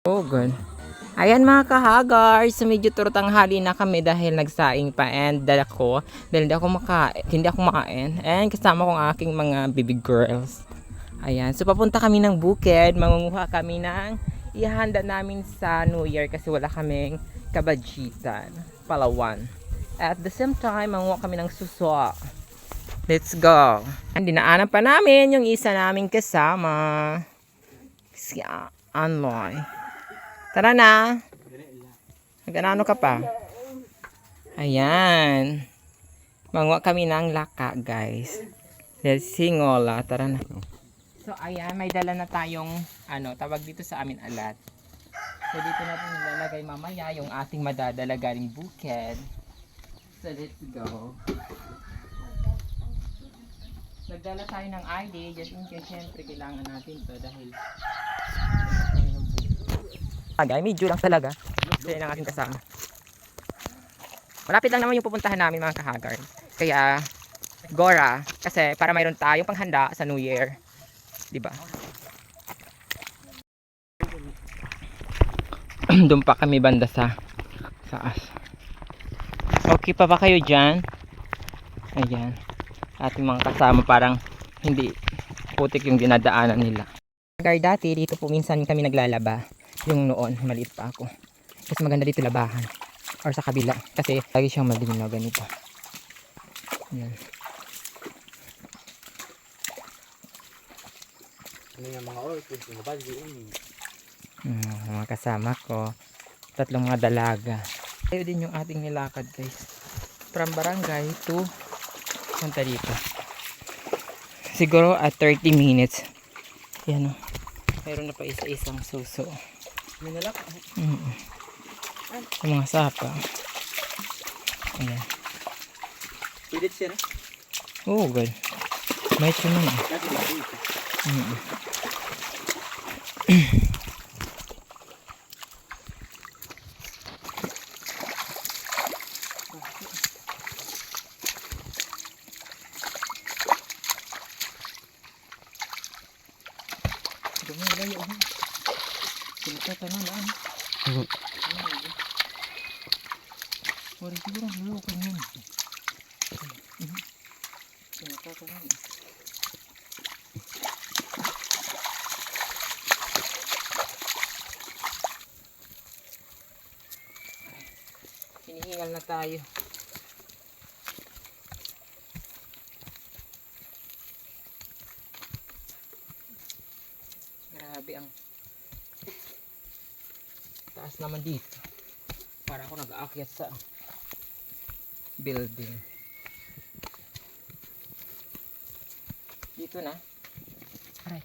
Oh, good. Ayan mga kahagars, so medyo tanghali na kami dahil nagsaing pa and dahil hindi ako makain and kasama ko ang aking mga baby girls. Ayan, so papunta kami ng bukid, mangunguha kami ng ihanda namin sa New Year kasi wala kaming kabajitan, Palawan. At the same time, mangunguha kami ng suso. Let's go! Dinaanan pa namin yung isa naming kasama, si Anloy. Tara na! Nag-ano ka pa? Ayan. Manguha kami ng laka, guys. Let's sing ola. Tara na. So, ayan. May dala na tayong, tawag dito sa amin, alat. So, dito natin nilalagay mamaya yung ating madadala galing bukid. So, let's go. Nagdala tayo ng ID. Just in case, syempre, kailangan natin to dahil agay, medyo lang talaga. Kaya ng ating kasama. Malapit lang naman yung pupuntahan namin mga kahagar. Kaya, Gora. Kasi para mayroon tayong panghanda sa New Year. Diba? Doon pa kami banda sa taas. Okay pa ba kayo dyan? Ayan. Ating mga kasama parang hindi putik yung dinadaanan nila. Dati dito po minsan kami naglalaba. Yung noon, maliit pa ako. Kasi maganda dito labahan. Or sa kabila. Kasi lagi siyang madilim na ganito. Ayan. Ano yung mga orchid, mga baldi, Mga kasama ko. Tatlong mga dalaga. Tayo din yung ating nilakad guys. From barangay to punta dito. Siguro at 30 minutes. Yan o. Meron na pa isa-isang suso. minalak. Yung mga sapa. Ayan. Pilit siya na. Oh, good. May naman eh. Lagi ba dito? Wala siguro ang loko yun. Hinihingal na tayo. Grabe ang taas naman dito. Para ako nag-aakyat sa building. Dito na. Aray.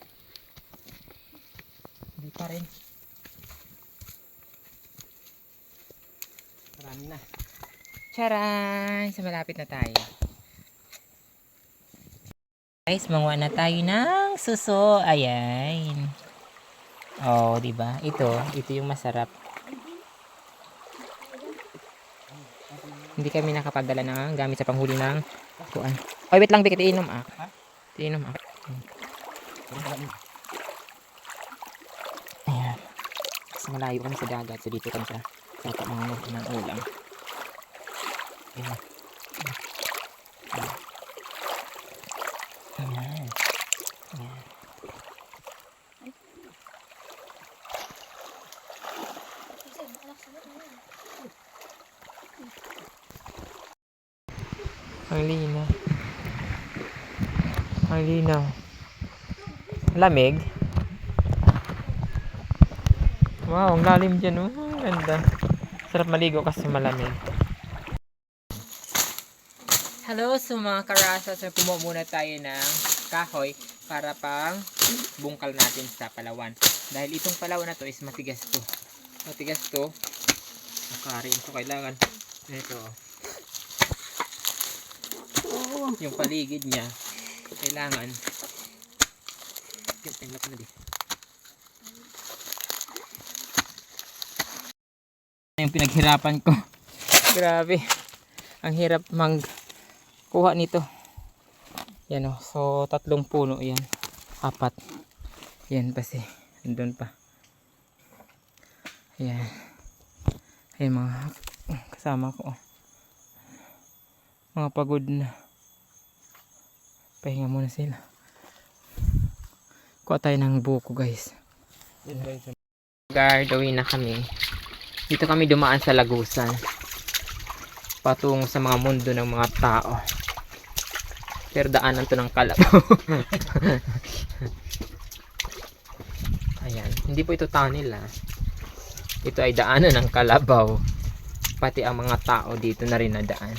Hindi pa rin. Marami na. Charan! So malapit na tayo. Guys, manguha na tayo ng suso. Ayan. Oh, di ba? Ito yung masarap. Hindi kami nakapagdala ng gamit sa panghuli ng kuan. Oy, wait lang, bigit iinom ah. Iinom ah. Ayan. Kasi malayo kami sa dagat. So dito kami sa mga ng ulam. Ayan. Ayan. Ayan. Ang linaw. Ang linaw. Lamig. Wow, ang lalim dyan. Oh, ganda. Sarap maligo kasi malamig. Hello sa mga karasa. So, kumuha muna tayo ng kahoy para pang bungkal natin sa Palawan. Dahil itong Palawan na to is matigas to. Matigas to. Makarin. So, kailangan ito. Yung paligid niya kailangan yung pinaghirapan ko. Grabe, ang hirap kuha nito. Yan o, so 3 puno yan, 4 yan kasi andun pa. Ayan. Ayan mga kasama ko. Mga pagod na. Pahinga muna sila. Kuha tayo ng buko guys. Guard, uwi na kami. Dito kami dumaan sa Lagusan. Patungo sa mga mundo ng mga tao. Pero daanan to ng Kalabaw. Ayan. Hindi po ito tunnel ah. Ito ay daanan ng Kalabaw. Pati ang mga tao dito na rin na daan.